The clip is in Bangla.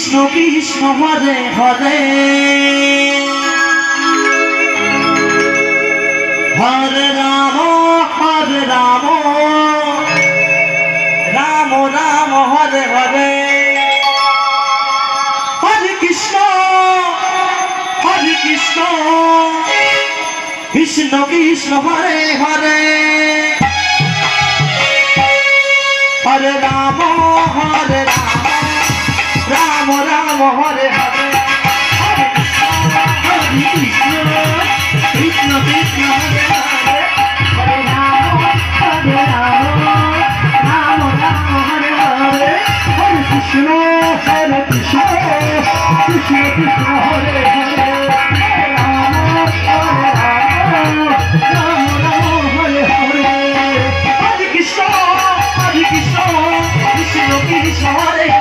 কৃষ্ণ কৃষ্ণ হরে হরে হরে রাম রাম রাম হরে হরে হরে কৃষ্ণ কৃষ্ণ কৃষ্ণ হরে হরে হরে রাম রাম রাম হরে হরে হরে কৃষ্ণ কৃষ্ণ কৃষ্ণ হরে হরে হরে রাম রাম রাম হরে হরে হরে কৃষ্ণ কৃষ্ণ কৃষ্ণ হরে হরে কৃষ্ণ কৃষ্ণ কৃষ্ণ হরে